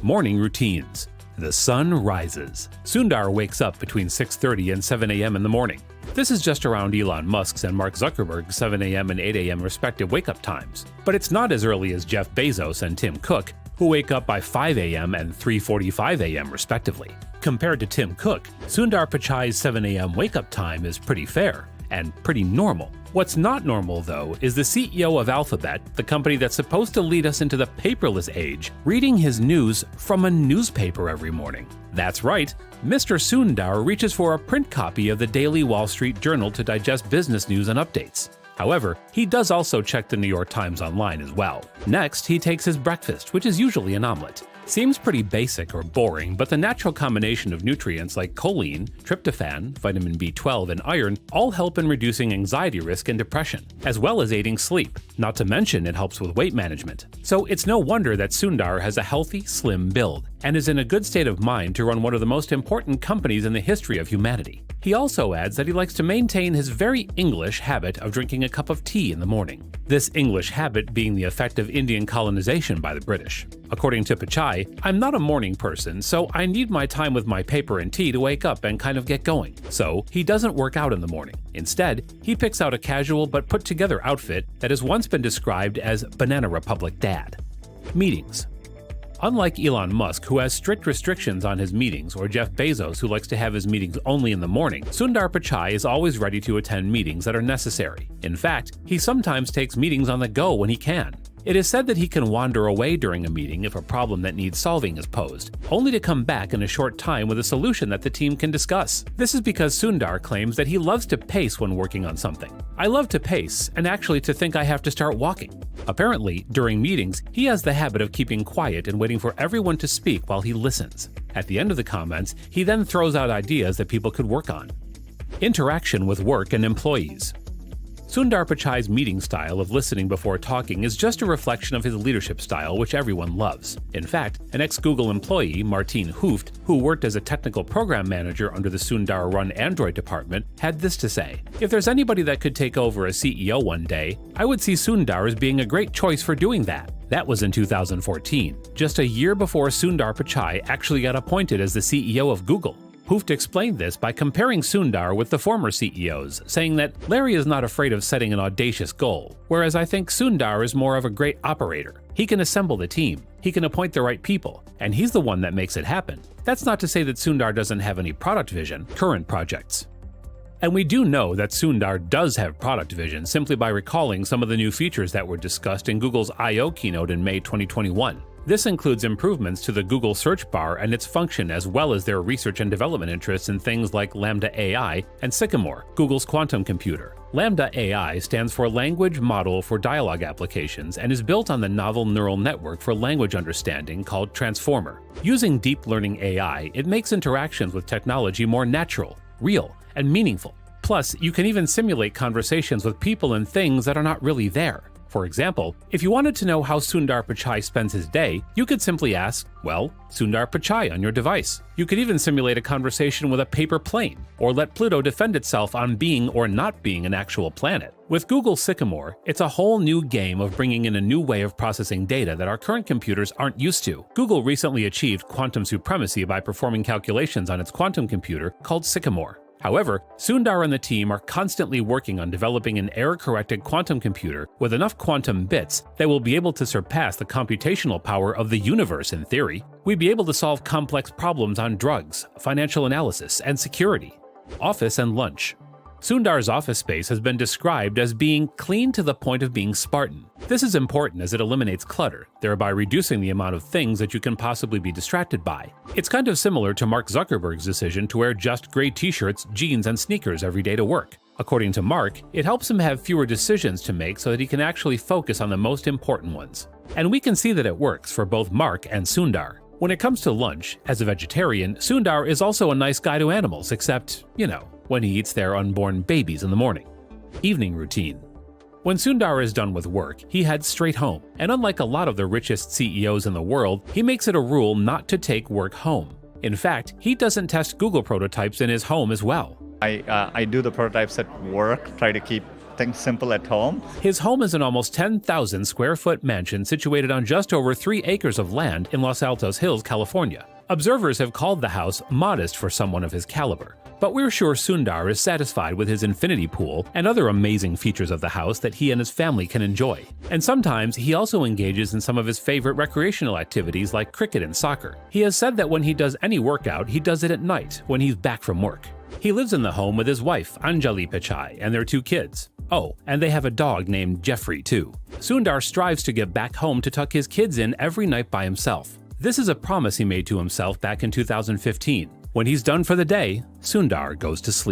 Morning routines. The sun rises. Sundar wakes up between 6:30 and 7 a.m. in the morning. This is just around Elon Musk's and Mark Zuckerberg's 7 a.m. and 8 a.m. respective wake-up times. But it's not as early as Jeff Bezos and Tim Cook, who wake up by 5 a.m. and 3:45 a.m. respectively. Compared to Tim Cook, Sunder Pichai's 7 a.m. wake-up time is pretty fair and pretty normal. What's not normal, though, is the CEO of Alphabet, the company that's supposed to lead us into the paperless age, reading his news from a newspaper every morning. That's right, Mr. Sunder reaches for a print copy of the daily Wall Street Journal to digest business news and updates. However, he does also check the New York Times online as well. Next, he takes his breakfast, which is usually an omelet. Seems pretty basic or boring, but the natural combination of nutrients like choline, tryptophan, vitamin B12, and iron all help in reducing anxiety risk and depression, as well as aiding sleep. Not to mention it helps with weight management. So it's no wonder that Sunder has a healthy, slim build, and is in a good state of mind to run one of the most important companies in the history of humanity. He also adds that he likes to maintain his very English habit of drinking a cup of tea in the morning. This English habit being the effect of Indian colonization by the British. According to Pachai, "I'm not a morning person, so I need my time with my paper and tea to wake up and kind of get going." So he doesn't work out in the morning. Instead, he picks out a casual but put-together outfit that has once been described as Banana Republic Dad. Meetings. Unlike Elon Musk, who has strict restrictions on his meetings, or Jeff Bezos, who likes to have his meetings only in the morning, Sunder Pichai is always ready to attend meetings that are necessary. In fact, he sometimes takes meetings on the go when he can. It is said that he can wander away during a meeting if a problem that needs solving is posed, only to come back in a short time with a solution that the team can discuss. This is because Sunder claims that he loves to pace when working on something. "I love to pace, and actually to think I have to start walking." Apparently, during meetings, he has the habit of keeping quiet and waiting for everyone to speak while he listens. At the end of the comments, he then throws out ideas that people could work on. Interaction with work and employees. Sunder Pichai's meeting style of listening before talking is just a reflection of his leadership style, which everyone loves. In fact, an ex-Google employee, Martine Hooft, who worked as a technical program manager under the Sunder-run Android department, had this to say: "If there's anybody that could take over as CEO one day, I would see Sunder as being a great choice for doing that." That was in 2014, just a year before Sunder Pichai actually got appointed as the CEO of Google. Hooft explained this by comparing Sunder with the former CEOs, saying that Larry is not afraid of setting an audacious goal, whereas I think Sunder is more of a great operator. He can assemble the team, he can appoint the right people, and he's the one that makes it happen. That's not to say that Sunder doesn't have any product vision, current projects. And we do know that Sunder does have product vision simply by recalling some of the new features that were discussed in Google's I/O keynote in May 2021. This includes improvements to the Google search bar and its function, as well as their research and development interests in things like Lambda AI and Sycamore, Google's quantum computer. Lambda AI stands for Language Model for Dialogue Applications and is built on the novel neural network for language understanding called Transformer. Using deep learning AI, it makes interactions with technology more natural, real, and meaningful. Plus, you can even simulate conversations with people and things that are not really there. For example, if you wanted to know how Sunder Pichai spends his day, you could simply ask, well, Sunder Pichai on your device. You could even simulate a conversation with a paper plane, or let Pluto defend itself on being or not being an actual planet. With Google Sycamore, it's a whole new game of bringing in a new way of processing data that our current computers aren't used to. Google recently achieved quantum supremacy by performing calculations on its quantum computer called Sycamore. However, Sunder and the team are constantly working on developing an error-corrected quantum computer with enough quantum bits that will be able to surpass the computational power of the universe in theory. We'd be able to solve complex problems on drugs, financial analysis, and security. Office and lunch. Sunder's office space has been described as being clean to the point of being Spartan. This is important as it eliminates clutter, thereby reducing the amount of things that you can possibly be distracted by. It's kind of similar to Mark Zuckerberg's decision to wear just gray t-shirts, jeans, and sneakers every day to work. According to Mark, it helps him have fewer decisions to make so that he can actually focus on the most important ones. And we can see that it works for both Mark and Sunder. When it comes to lunch, as a vegetarian, Sunder is also a nice guy to animals, except, when he eats their unborn babies in the morning. Evening routine. When Sunder is done with work, he heads straight home, and unlike a lot of the richest CEOs in the world, he makes it a rule not to take work home. In fact, he doesn't test Google prototypes in his home as well. I do the prototypes at work, try to keep something simple at home. His home is an almost 10,000 square foot mansion situated on just over 3 acres of land in Los Altos Hills, California. Observers have called the house modest for someone of his caliber, but we're sure Sunder is satisfied with his infinity pool and other amazing features of the house that he and his family can enjoy. And sometimes he also engages in some of his favorite recreational activities like cricket and soccer. He has said that when he does any workout, he does it at night when he's back from work. He lives in the home with his wife, Idea Behind, and their 2 kids. Oh, and they have a dog named Jeffrey, too. Sunder strives to get back home to tuck his kids in every night by himself. This is a promise he made to himself back in 2015. When he's done for the day, Sunder goes to sleep.